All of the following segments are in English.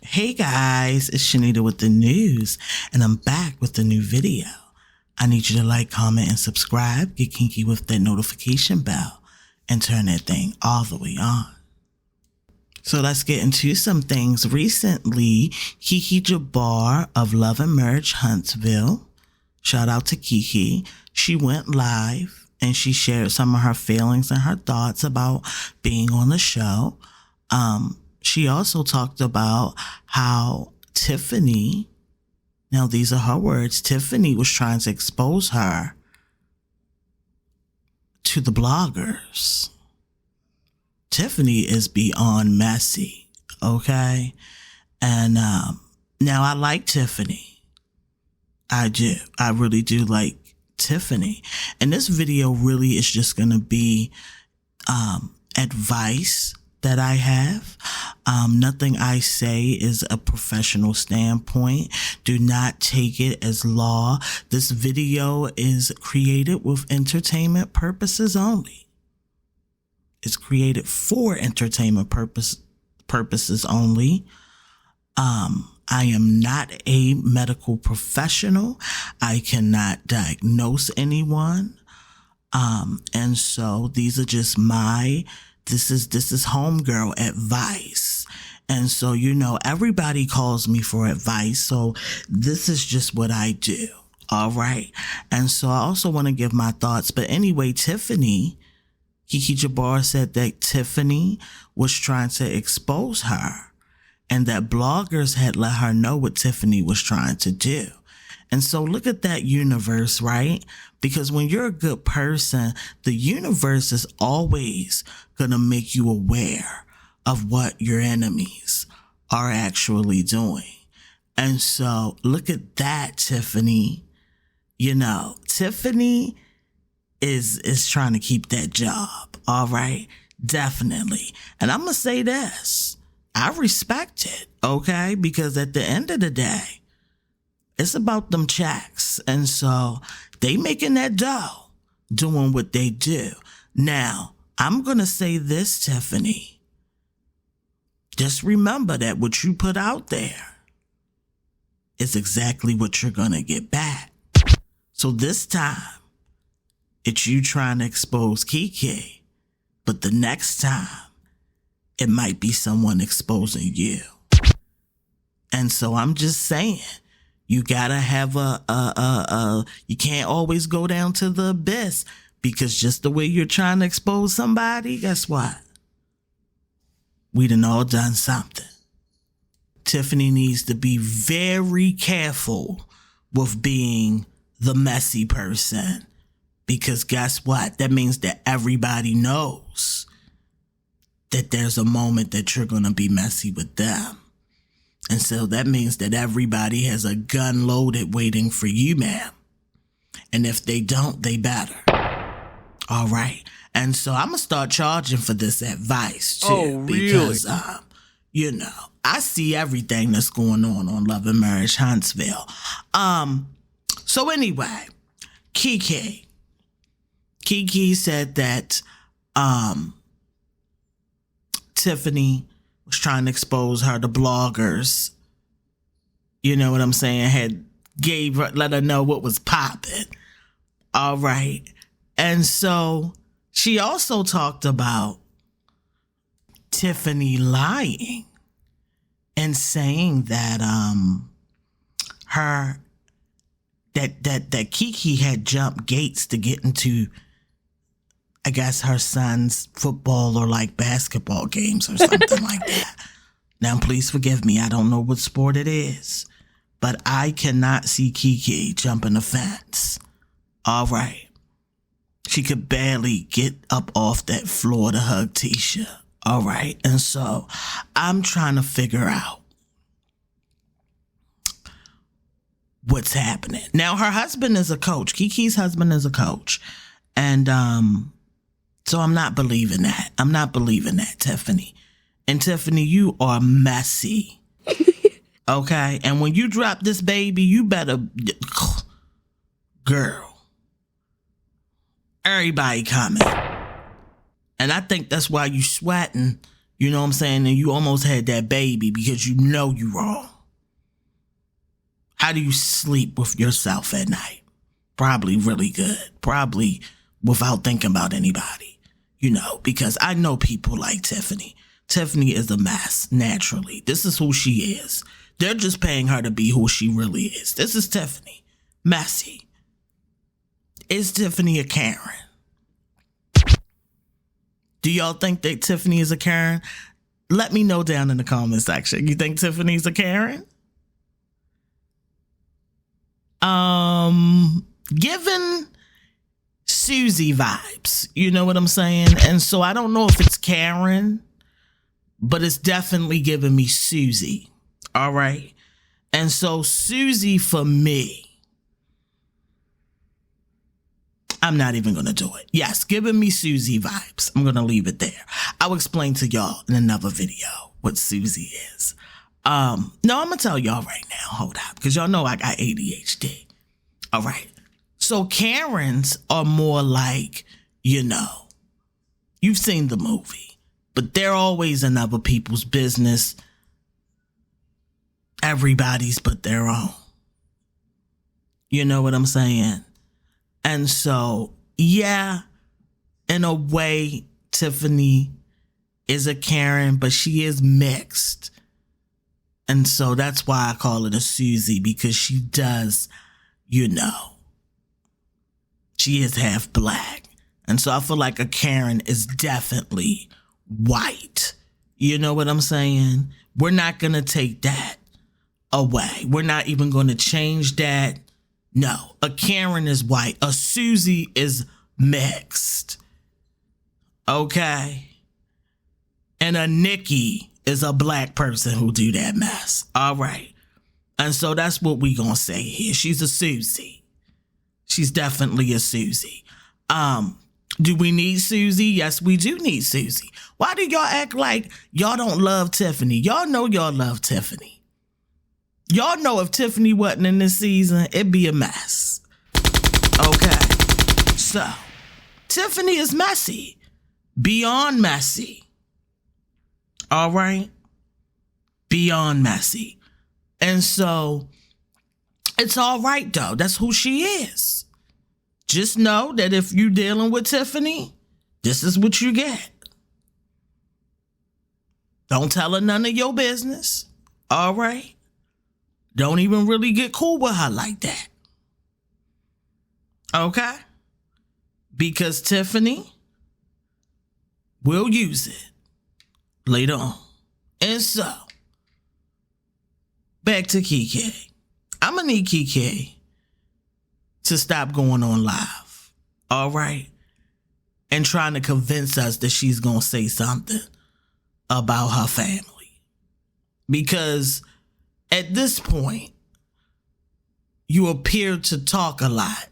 Hey guys, it's Shenita with the news, and I'm back with a new video. I need you to like, comment, and subscribe. Get kinky with that notification bell and turn that thing all the way on. So let's get into some things. Recently, Keke Jabbar of Love and Merge Huntsville, shout out to Keke, she went live and she shared some of her feelings and her thoughts about being on the show. She also talked about how Tiffany, now these are her words, Tiffany was trying to expose her to the bloggers. Tiffany is beyond messy, okay? And now I like Tiffany. I do. I really do like Tiffany. And this video really is just going to be advice that I have. Nothing I say is a professional standpoint. Do not take it as law. This video is created with entertainment purposes only. It's created for entertainment purposes only. I am not a medical professional. I cannot diagnose anyone. And so these are just this is homegirl advice. And so, everybody calls me for advice. So this is just what I do. All right. And so I also want to give my thoughts. But anyway, Keke Jabbar said that Tiffany was trying to expose her and that bloggers had let her know what Tiffany was trying to do. And so look at that universe, right? Because when you're a good person, the universe is always going to make you aware of what your enemies are actually doing. And so look at that, Tiffany. Tiffany is trying to keep that job. All right. Definitely. And I'm going to say this. I respect it. Okay. Because at the end of the day, it's about them checks. And so they making that dough, doing what they do. Now, I'm going to say this, Tiffany. Just remember that what you put out there is exactly what you're going to get back. So this time, it's you trying to expose Keke, but the next time, it might be someone exposing you. And so I'm just saying, you gotta have you can't always go down to the abyss, because just the way you're trying to expose somebody, guess what? We done all done something. Tiffany needs to be very careful with being the messy person, because guess what? That means that everybody knows that there's a moment that you're gonna be messy with them. And so that means that everybody has a gun loaded waiting for you, ma'am. And if they don't, they better. All right. And so I'm going to start charging for this advice, too. Oh, really? Because, I see everything that's going on Love and Marriage Huntsville. So anyway, Keke said that Tiffany was trying to expose her to bloggers. You know what I'm saying? Let her know what was popping. All right. And so she also talked about Tiffany lying and saying that that Keke had jumped gates to get into, I guess, her son's football or basketball games or something like that. Now, please forgive me. I don't know what sport it is, but I cannot see Keke jumping a fence. All right. She could barely get up off that floor to hug Tisha. All right. And so I'm trying to figure out what's happening. Now, her husband is a coach. Keke's husband is a coach. And, so I'm not believing that. I'm not believing that, Tiffany. And Tiffany, you are messy. Okay? And when you drop this baby, you better... Girl. Everybody coming. And I think that's why you sweating. You know what I'm saying? And you almost had that baby because you know you're wrong. How do you sleep with yourself at night? Probably really good. Probably without thinking about anybody. You know, because I know people like Tiffany. Tiffany is a mess, naturally. This is who she is. They're just paying her to be who she really is. This is Tiffany. Messy. Is Tiffany a Karen? Do y'all think that Tiffany is a Karen? Let me know down in the comment section. You think Tiffany's a Karen? Given Susie vibes. You know what I'm saying? And so I don't know if it's Karen, but it's definitely giving me Susie. All right. And so Susie for me, I'm not even going to do it. Yes, giving me Susie vibes. I'm going to leave it there. I'll explain to y'all in another video what Susie is. No, I'm going to tell y'all right now. Hold up. Because y'all know I got ADHD. All right. So Karens are more like, you know, you've seen the movie, but they're always in other people's business. Everybody's but their own. You know what I'm saying? And so, yeah, in a way, Tiffany is a Karen, but she is mixed. And so that's why I call it a Susie, because she does, you know, she is half black. And so I feel like a Karen is definitely white. You know what I'm saying? We're not going to take that away. We're not even going to change that. No, a Karen is white. A Susie is mixed. Okay? And a Nikki is a black person who do that mess. All right? And so that's what we going to say here. She's a Susie. She's definitely a Susie. Do we need Susie? Yes, we do need Susie. Why do y'all act like y'all don't love Tiffany? Y'all know y'all love Tiffany. Y'all know if Tiffany wasn't in this season, it'd be a mess. Okay. So, Tiffany is messy. Beyond messy. All right? Beyond messy. And so, it's all right, though. That's who she is. Just know that if you're dealing with Tiffany, this is what you get. Don't tell her none of your business. All right? Don't even really get cool with her like that. Okay? Because Tiffany will use it later on. And so, back to Keke. I'm going to need Keke to stop going on live. All right? And trying to convince us that she's going to say something about her family. Because at this point, you appear to talk a lot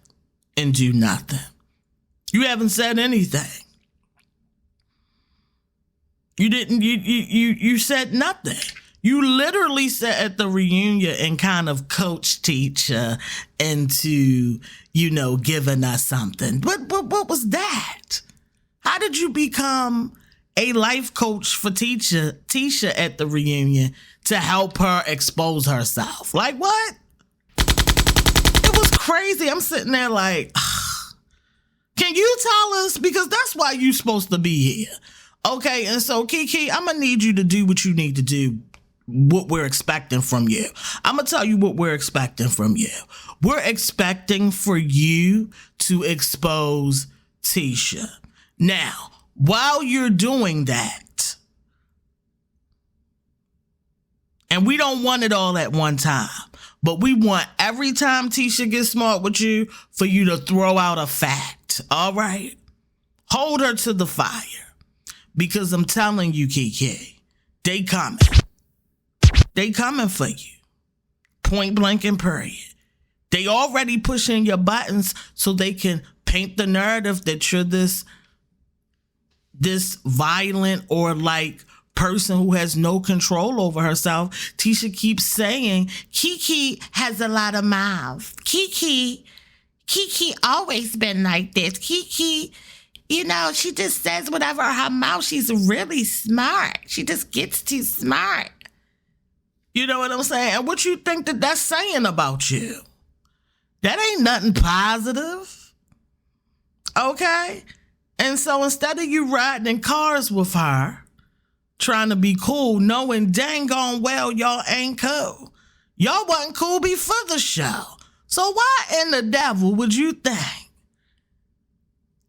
and do nothing. You haven't said anything. You said nothing. You literally sat at the reunion and kind of coached Tisha into, you know, giving us something. What was that? How did you become a life coach for Tisha at the reunion to help her expose herself? Like, what? It was crazy. I'm sitting there like, can you tell us? Because that's why you're supposed to be here. Okay, and so, Keke, I'm going to need you to do what you need to do, what we're expecting from you. I'm going to tell you what we're expecting from you. We're expecting for you to expose Tisha. Now, while you're doing that, and we don't want it all at one time, but we want every time Tisha gets smart with you for you to throw out a fact, all right? Hold her to the fire. Because I'm telling you, Keke, they coming. They coming for you. Point blank and period. They already pushing your buttons so they can paint the narrative that you're this violent or like person who has no control over herself. Tisha keeps saying, Keke has a lot of mouth. Keke always been like this. Keke, She just says whatever her mouth. She's really smart. She just gets too smart. You know what I'm saying? And what you think that that's saying about you? That ain't nothing positive. Okay? And so instead of you riding in cars with her, trying to be cool, knowing dang gone well y'all ain't cool. Y'all wasn't cool before the show. So why in the devil would you think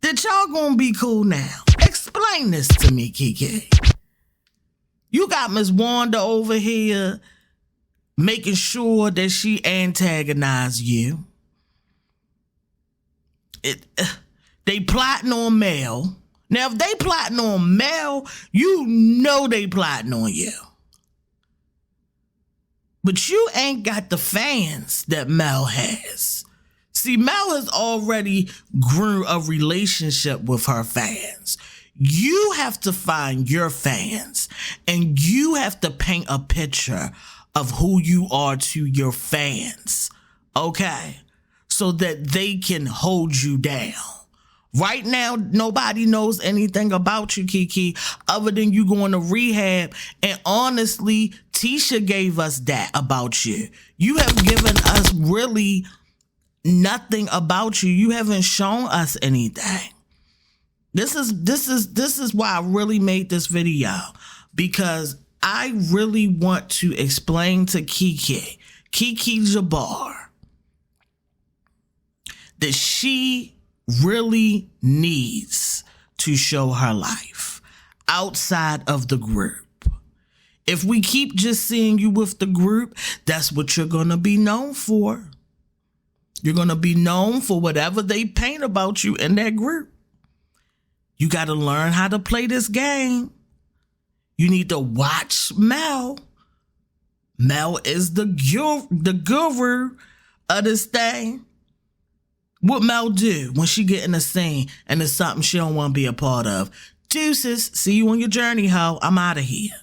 that y'all gonna be cool now? Explain this to me, Keke. You got Miss Wanda over here making sure that she antagonized you. They plotting on Mel. Now, if they plotting on Mel, you know they plotting on you. But you ain't got the fans that Mel has. See, Mel has already grew a relationship with her fans. You have to find your fans, and you have to paint a picture of who you are to your fans, okay? So that they can hold you down. Right now, nobody knows anything about you, Keke, other than you going to rehab. And honestly, Tisha gave us that about you. You have given us really nothing about you. You haven't shown us anything. This is why I really made this video, because I really want to explain to Keke Jabbar, that she really needs to show her life outside of the group. If we keep just seeing you with the group, that's what you're going to be known for. You're going to be known for whatever they paint about you in that group. You got to learn how to play this game. You need to watch Mel. Mel is the guru of this thing. What Mel do when she get in a scene and it's something she don't want to be a part of? Deuces, see you on your journey, ho. I'm out of here.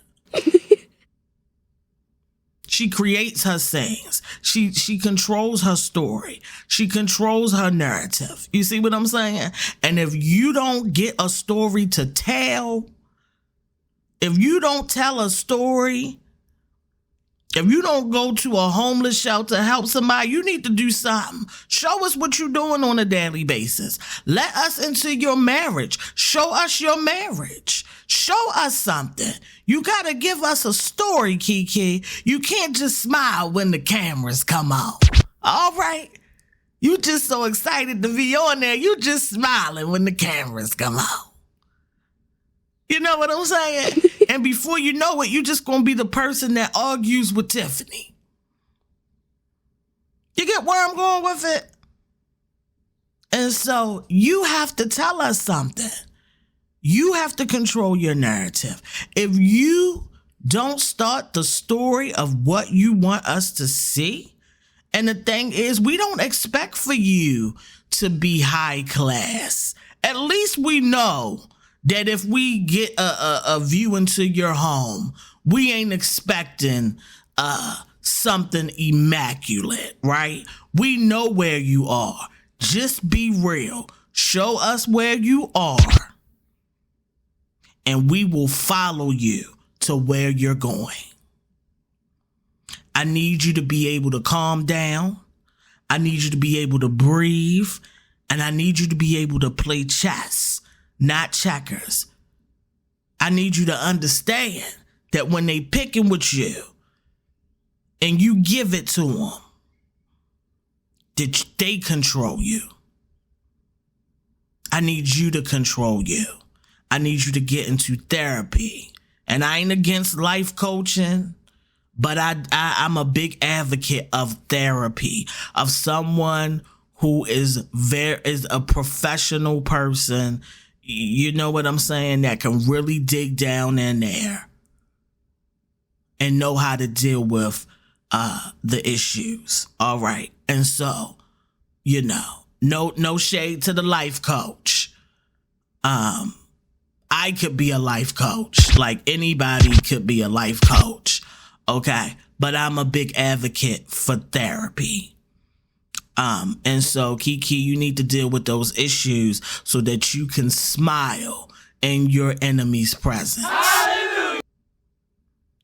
She creates her scenes. She controls her story. She controls her narrative. You see what I'm saying? And if you don't get a story to tell, if you don't tell a story, if you don't go to a homeless shelter, help somebody, you need to do something. Show us what you're doing on a daily basis. Let us into your marriage. Show us your marriage. Show us something. You got to give us a story, Keke. You can't just smile when the cameras come on. All right? You just so excited to be on there. You just smiling when the cameras come on. You know what I'm saying? And before you know it, you're just going to be the person that argues with Tiffany. You get where I'm going with it? And so you have to tell us something. You have to control your narrative. If you don't start the story of what you want us to see, and the thing is, we don't expect for you to be high class. At least we know that if we get a view into your home, we ain't expecting something immaculate, right? We know where you are. Just be real. Show us where you are, and we will follow you to where you're going. I need you to be able to calm down. I need you to be able to breathe. And I need you to be able to play chess, not checkers. I need you to understand that when they picking with you and you give it to them, that they control you. I need you to control you. I need you to get into therapy. And I ain't against life coaching, but I'm a big advocate of therapy, of someone who is a professional person. You know what I'm saying? That can really dig down in there and know how to deal with the issues. All right. And so, you know, no shade to the life coach. I could be a life coach. Like anybody could be a life coach. Okay. But I'm a big advocate for therapy. And so, Keke, you need to deal with those issues so that you can smile in your enemy's presence. Hallelujah.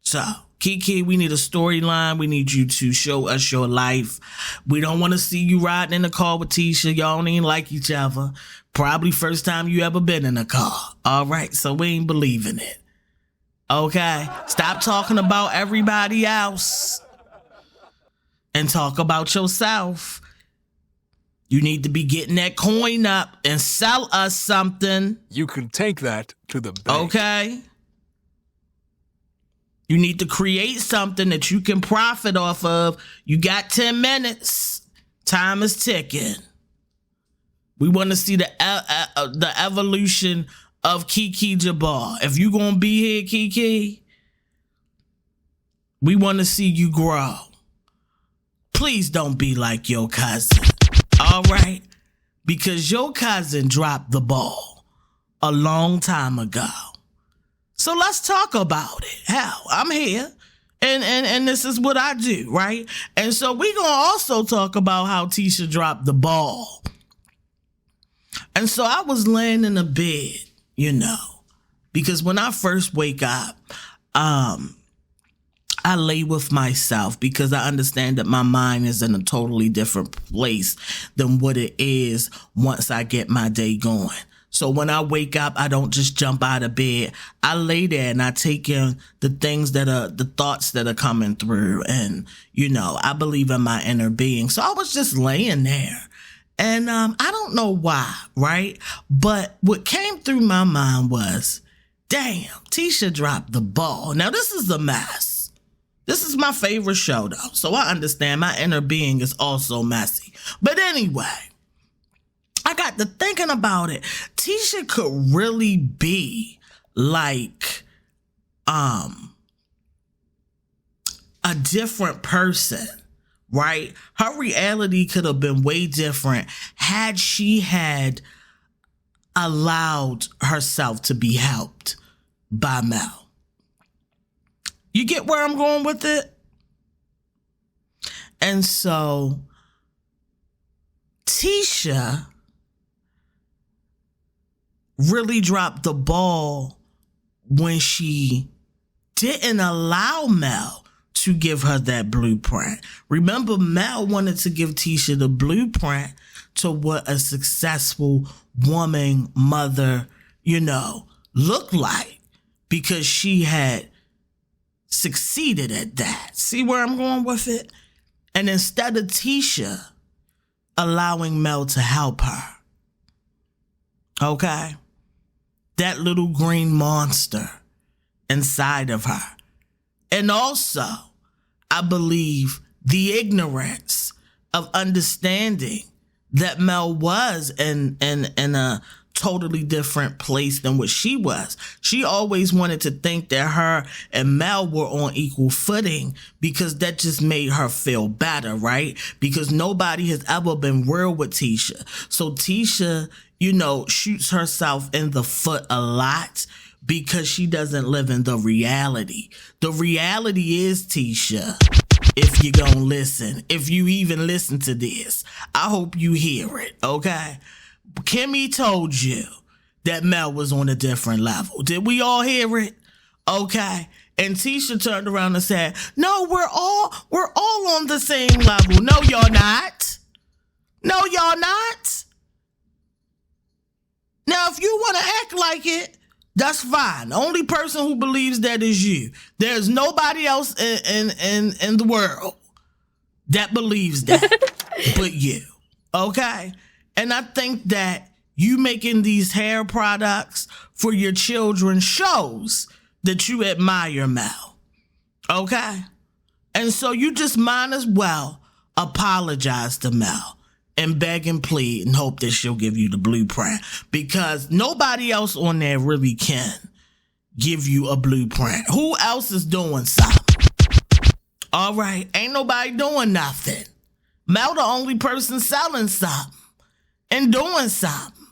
So, Keke, we need a storyline. We need you to show us your life. We don't want to see you riding in the car with Tisha. Y'all don't even like each other. Probably first time you ever been in a car. All right, so we ain't believing it. Okay? Stop talking about everybody else and talk about yourself. You need to be getting that coin up and sell us something. You can take that to the bank. Okay? You need to create something that you can profit off of. You got 10 minutes. Time is ticking. We want to see the evolution of Keke Jabbar. If you going to be here, Keke, we want to see you grow. Please don't be like your cousin. All right? Because your cousin dropped the ball a long time ago. So let's talk about it. Hell, I'm here. And this is what I do, right? And so we're going to also talk about how Tisha dropped the ball. And so I was laying in a bed, you know, because when I first wake up, I lay with myself because I understand that my mind is in a totally different place than what it is once I get my day going. So when I wake up, I don't just jump out of bed. I lay there and I take in the things that are the thoughts that are coming through. And, you know, I believe in my inner being. So I was just laying there. And I don't know why, right? But what came through my mind was, damn, Tisha dropped the ball. Now, this is a mess. This is my favorite show, though. So I understand my inner being is also messy. But anyway, I got to thinking about it. Tisha could really be like a different person, right? Her reality could have been way different had she had allowed herself to be helped by Mel. You get where I'm going with it? And so Tisha really dropped the ball when she didn't allow Mel to give her that blueprint. Remember, Mel wanted to give Tisha the blueprint to what a successful woman, mother, you know, looked like because she had succeeded at that. See where I'm going with it? And instead of Tisha allowing Mel to help her, okay, that little green monster inside of her. And also, I believe the ignorance of understanding that Mel was in a totally different place than what she was. She always wanted to think that her and Mel were on equal footing because that just made her feel better, right? Because nobody has ever been real with Tisha. So Tisha, you know, shoots herself in the foot a lot because she doesn't live in the reality. The reality is, Tisha, if you're gonna listen, if you even listen to this, I hope you hear it, okay? Kimmy told you that Mel was on a different level. Did we all hear it? Okay. And Tisha turned around and said, no, we're all on the same level. No, y'all not. No, y'all not. Now, if you want to act like it, that's fine. The only person who believes that is you. There's nobody else in the world that believes that but you. Okay? And I think that you making these hair products for your children shows that you admire Mel. Okay? And so you just might as well apologize to Mel and beg and plead and hope that she'll give you the blueprint, because nobody else on there really can give you a blueprint. Who else is doing something? All right? Ain't nobody doing nothing. Mel the only person selling something and doing something.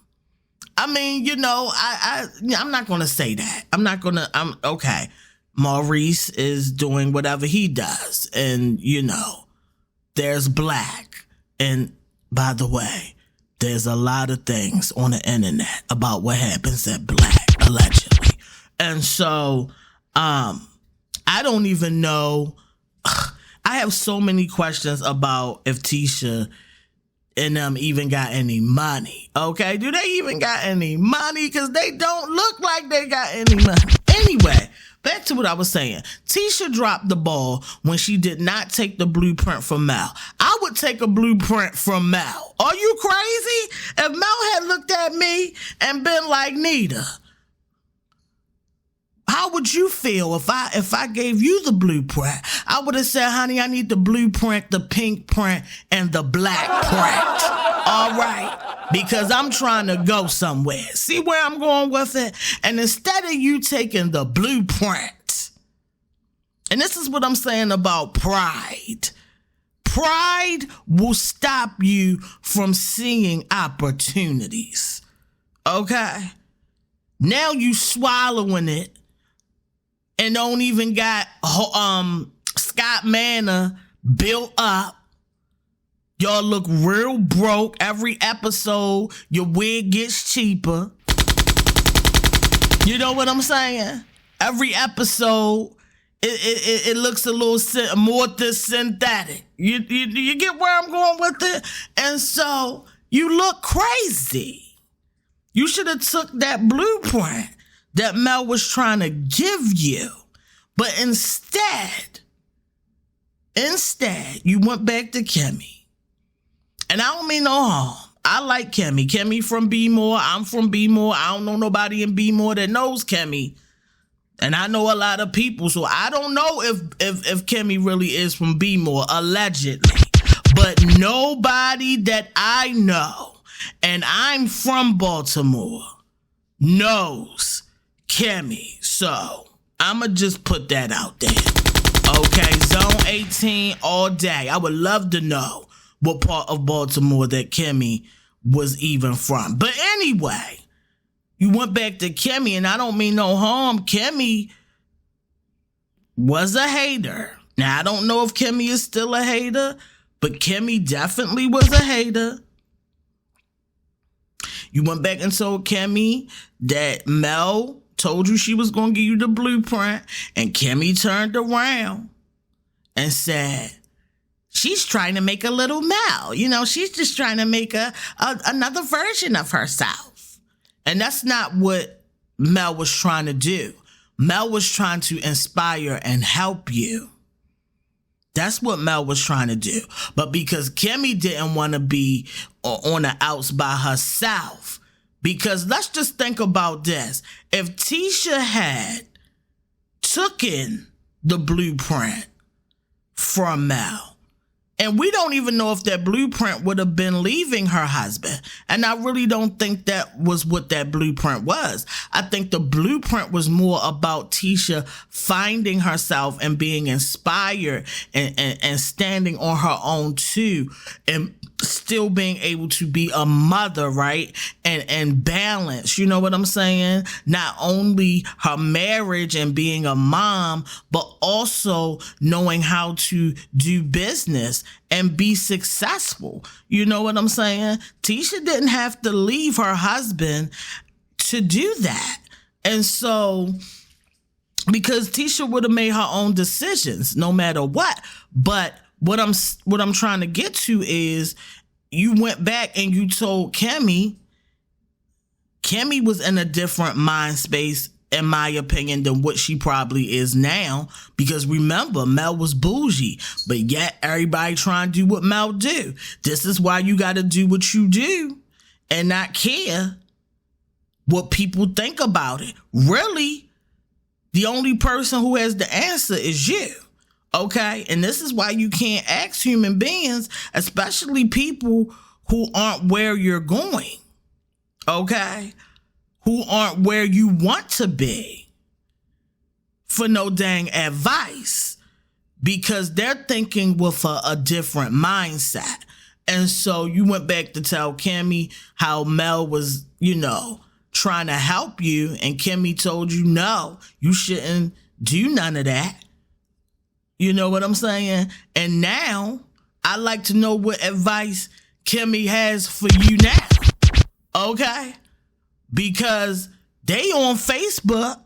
I mean, you know, I'm not going to say that. I'm okay. Maurice is doing whatever he does. And, you know, there's Black. And by the way, there's a lot of things on the internet about what happens at Black, allegedly. And so, I don't even know. I have so many questions about if Tisha and them even got any money. Okay, do they even got any money? Because they don't look like they got any money. Anyway, back to what I was saying. Tisha dropped the ball when she did not take the blueprint from Mel. I would take a blueprint from Mel. Are you crazy? If Mel had looked at me and been like, Nita, how would you feel if I gave you the blueprint? I would have said, honey, I need the blueprint, the pink print, and the black print. All right? Because I'm trying to go somewhere. See where I'm going with it? And instead of you taking the blueprint, and this is what I'm saying about pride. Pride will stop you from seeing opportunities. Okay? Now you swallowing it. And don't even got Scott Manor built up. Y'all look real broke. Every episode, your wig gets cheaper. You know what I'm saying? Every episode, it looks a little more synthetic. You get where I'm going with it? And so, you look crazy. You should have took that blueprint that Mel was trying to give you. But instead, you went back to Kimmy. And I don't mean no harm. I like Kimmy. Kimmy from Bemore. I'm from Bemore. I don't know nobody in Bemore that knows Kimmy. And I know a lot of people. So I don't know if Kimmy really is from Bemore, allegedly. But nobody that I know, and I'm from Baltimore, knows Kimmy. So I'ma just put that out there. Okay, Zone 18 all day. I would love to know what part of Baltimore that Kimmy was even from. But anyway, you went back to Kimmy, and I don't mean no harm. Kimmy was a hater. Now, I don't know if Kimmy is still a hater, but Kimmy definitely was a hater. You went back and told Kimmy that Mel told you she was going to give you the blueprint, and Kimmy turned around and said, she's trying to make a little Mel. You know, she's just trying to make another version of herself. And that's not what Mel was trying to do. Mel was trying to inspire and help you. That's what Mel was trying to do. But because Kimmy didn't want to be on the outs by herself, because let's just think about this. If Tisha had taken the blueprint from Mel, and we don't even know if that blueprint would have been leaving her husband. And I really don't think that was what that blueprint was. I think the blueprint was more about Tisha finding herself and being inspired and standing on her own too, and still being able to be a mother, right? And balance, you know what I'm saying? Not only her marriage and being a mom, but also knowing how to do business and be successful. You know what I'm saying? Tisha didn't have to leave her husband to do that. And so, because Tisha would have made her own decisions no matter what. But what I'm trying to get to is, you went back and you told Kimmy was in a different mind space, in my opinion, than what she probably is now. Because remember, Mel was bougie, but yet everybody trying to do what Mel do. This is why you got to do what you do and not care what people think about it. Really, the only person who has the answer is you. Okay? And this is why you can't ask human beings, especially people who aren't where you're going. Okay? Who aren't where you want to be, for no dang advice, because they're thinking with a different mindset. And so you went back to tell Kimmy how Mel was, trying to help you, and Kimmy told you, no, you shouldn't do none of that. You know what I'm saying? And now I'd like to know what advice Kimmy has for you now. Okay? Because they on Facebook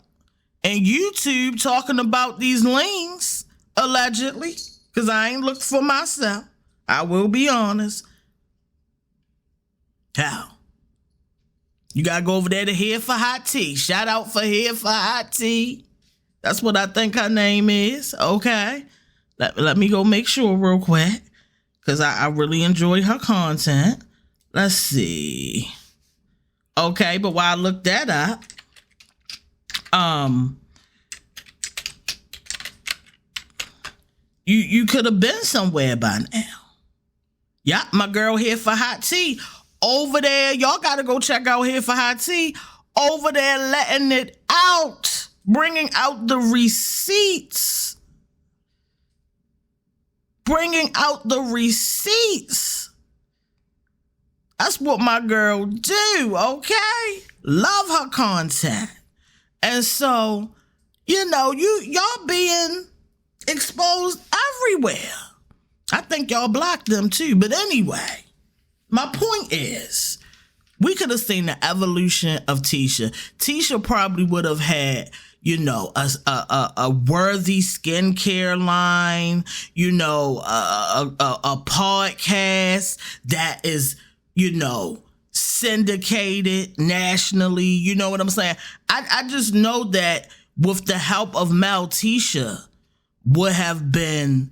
and YouTube talking about these links, allegedly, because I ain't looked for myself. I will be honest. How? You gotta go over there to Here for Hot Tea. Shout out for Here for Hot Tea. That's what I think her name is. Okay. Let me go make sure real quick, because I really enjoy her content. Let's see. Okay, but while I look that up, you could have been somewhere by now. Yeah, my girl Here for Hot Tea over there. Y'all got to go check out Here for Hot Tea over there, letting it out, bringing out the receipts. Bringing out the receipts. That's what my girl do, okay? Love her content. And so, y'all being exposed everywhere. I think y'all blocked them too. But anyway, my point is, we could have seen the evolution of Tisha. Tisha probably would have had, a worthy skincare line, a podcast that is, syndicated nationally. You know what I'm saying? I just know that with the help of Tisha would have been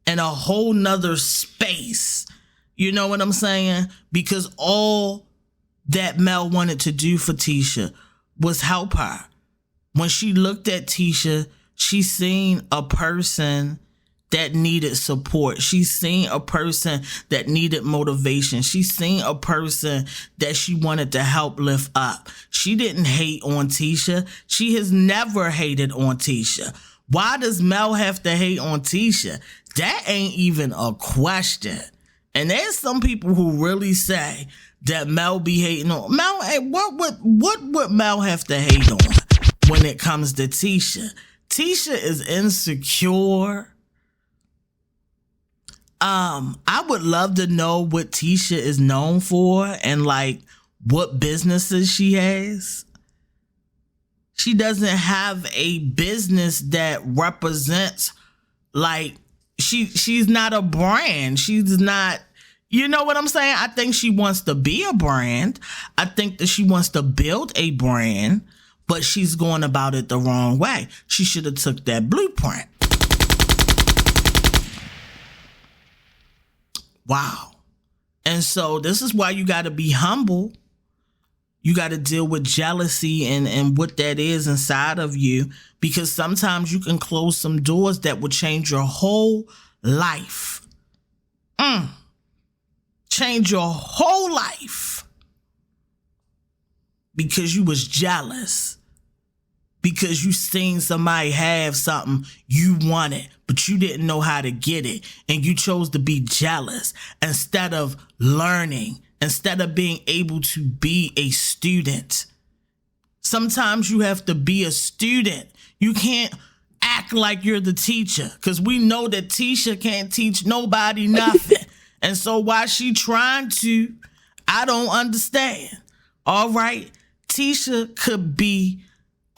in a whole nother space. You know what I'm saying? Because all that Mel wanted to do for Tisha was help her. When she looked at Tisha, she seen a person that needed support. She seen a person that needed motivation. She seen a person that she wanted to help lift up. She didn't hate on Tisha. She has never hated on Tisha. Why does Mel have to hate on Tisha? That ain't even a question. And there's some people who really say that Mel be hating on Mel. Hey, what would Mel have to hate on when it comes to Tisha? Tisha is insecure. I would love to know what Tisha is known for and what businesses she has. She doesn't have a business that represents she's not a brand. She's not, you know what I'm saying? I think she wants to be a brand. I think that she wants to build a brand, but she's going about it the wrong way. She should have took that blueprint. Wow. And so this is why you got to be humble. You got to deal with jealousy and what that is inside of you, because sometimes you can close some doors that will change your whole life. Change your whole life because you was jealous. Because you seen somebody have something you wanted, but you didn't know how to get it. And you chose to be jealous instead of learning, instead of being able to be a student. Sometimes you have to be a student. You can't act like you're the teacher, because we know that Tisha can't teach nobody nothing. And so why she trying to, I don't understand. All right. Tisha could be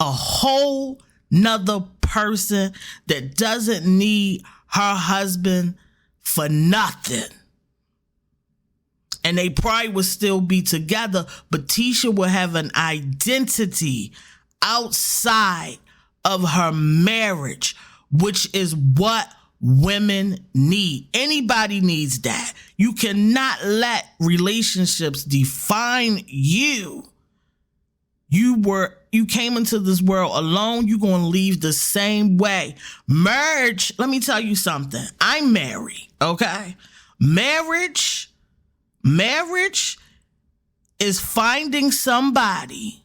a whole nother person that doesn't need her husband for nothing. And they probably would still be together, but Tisha will have an identity outside of her marriage, which is what women need. Anybody needs that. You cannot let relationships define you. You came into this world alone. You're going to leave the same way. Marriage, let me tell you something. I'm married, okay? Marriage is finding somebody,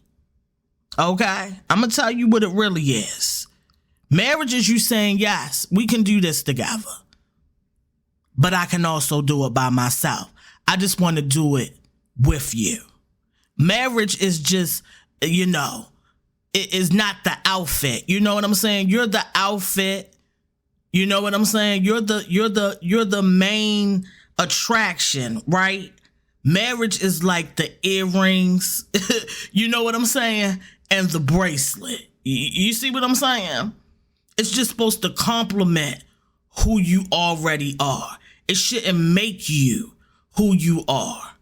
okay? I'm going to tell you what it really is. Marriage is you saying, yes, we can do this together, but I can also do it by myself. I just want to do it with you. Marriage is just, it is not the outfit. You know what I'm saying? You're the outfit. You know what I'm saying? You're the main attraction, right? Marriage is like the earrings, you know what I'm saying? And the bracelet. You see what I'm saying? It's just supposed to complement who you already are. It shouldn't make you who you are.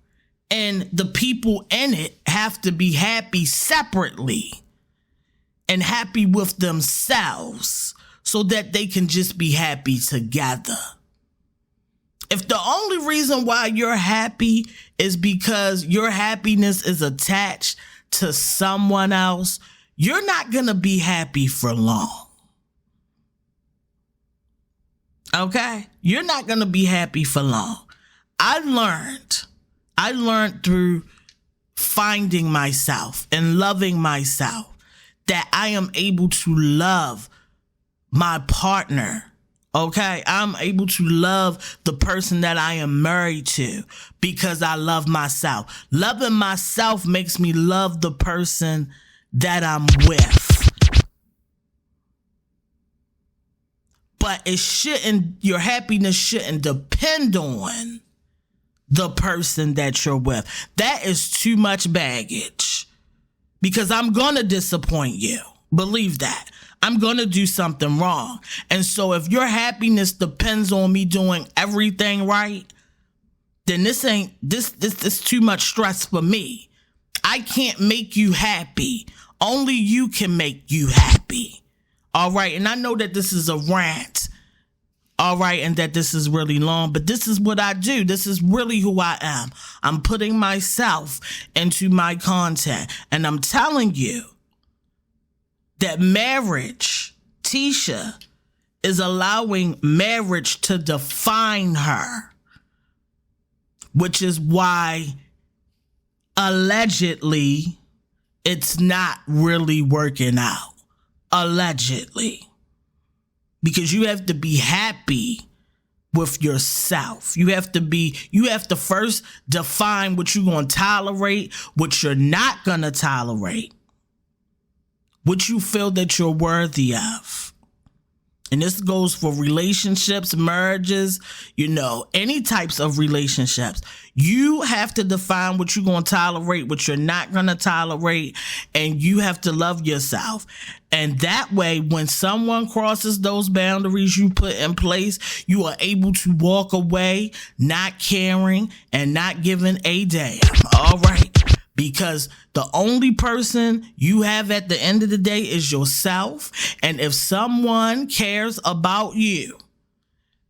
And the people in it have to be happy separately and happy with themselves so that they can just be happy together. If the only reason why you're happy is because your happiness is attached to someone else, you're not going to be happy for long. Okay? You're not going to be happy for long. I learned through finding myself and loving myself that I am able to love my partner. Okay, I'm able to love the person that I am married to because I love myself. Loving myself makes me love the person that I'm with. But your happiness shouldn't depend on the person that you're with. That is too much baggage because I'm going to disappoint you. Believe that. I'm going to do something wrong. And so if your happiness depends on me doing everything right, then this is too much stress for me. I can't make you happy. Only you can make you happy. All right. And I know that this is a rant. All right. And that this is really long, but this is what I do. This is really who I am. I'm putting myself into my content. And I'm telling you that marriage, Tisha, is allowing marriage to define her, which is why allegedly it's not really working out. Allegedly. Because you have to be happy with yourself. You have to first define what you're going to tolerate, what you're not going to tolerate, what you feel that you're worthy of. And this goes for relationships, marriages, any types of relationships. You have to define what you're going to tolerate, what you're not going to tolerate, and you have to love yourself. And that way, when someone crosses those boundaries you put in place, you are able to walk away not caring and not giving a damn. All right? Because the only person you have at the end of the day is yourself. And if someone cares about you,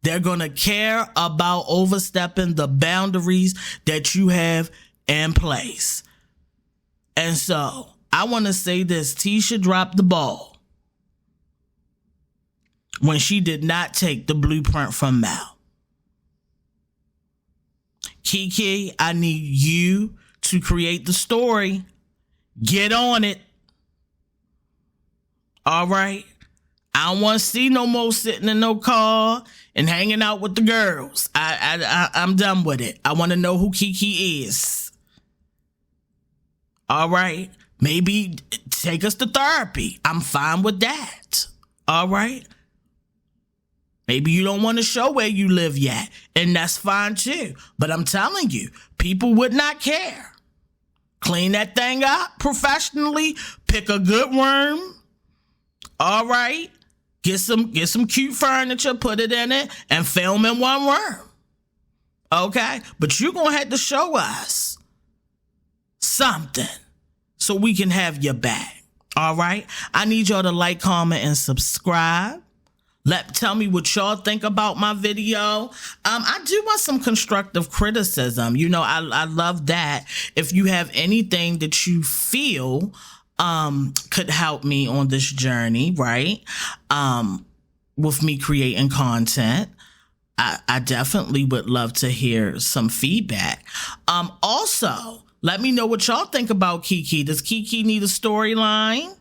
they're going to care about overstepping the boundaries that you have in place. And so I want to say this. Tisha dropped the ball when she did not take the blueprint from Mel. Keke, I need you to create the story. Get on it. All right. I don't want to see no more sitting in no car and hanging out with the girls. I'm done with it. I want to know who Keke is. All right. Maybe take us to therapy. I'm fine with that. All right. Maybe you don't want to show where you live yet, and that's fine too. But I'm telling you, people would not care. Clean that thing up professionally. Pick a good room. All right. Get some cute furniture, put it in it, and film in one room. Okay? But you're going to have to show us something so we can have your back. All right? I need y'all to like, comment, and subscribe. Tell me what y'all think about my video. I do want some constructive criticism. I love that. If you have anything that you feel could help me on this journey, right? With me creating content, I definitely would love to hear some feedback. Also, let me know what y'all think about Keke. Does Keke need a storyline?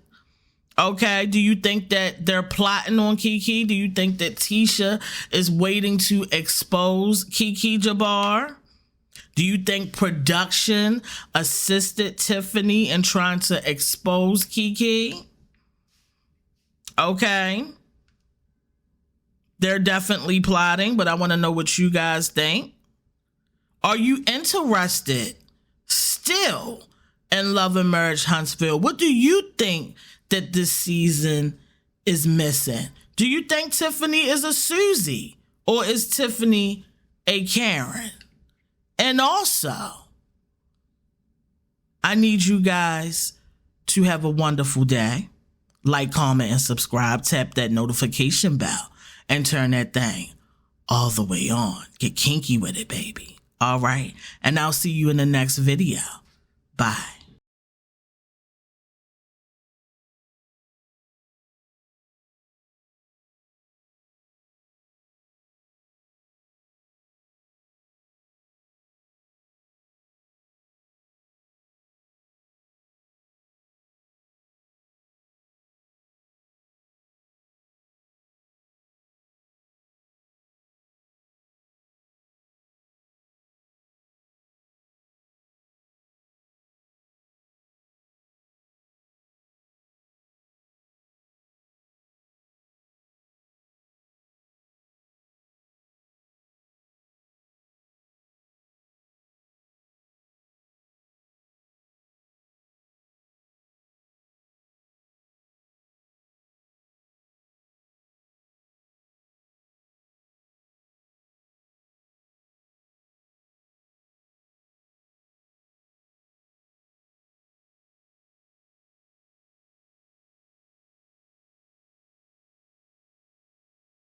Okay, do you think that they're plotting on Keke? Do you think that Tisha is waiting to expose Keke Jabbar? Do you think production assisted Tiffany in trying to expose Keke? Okay. They're definitely plotting, but I want to know what you guys think. Are you interested still in Love and Marriage Huntsville? What do you think that this season is missing? Do you think Tiffany is a Susie or is Tiffany a Karen? And also, I need you guys to have a wonderful day. Like, comment, and subscribe. Tap that notification bell and turn that thing all the way on. Get kinky with it, baby. All right? And I'll see you in the next video. Bye.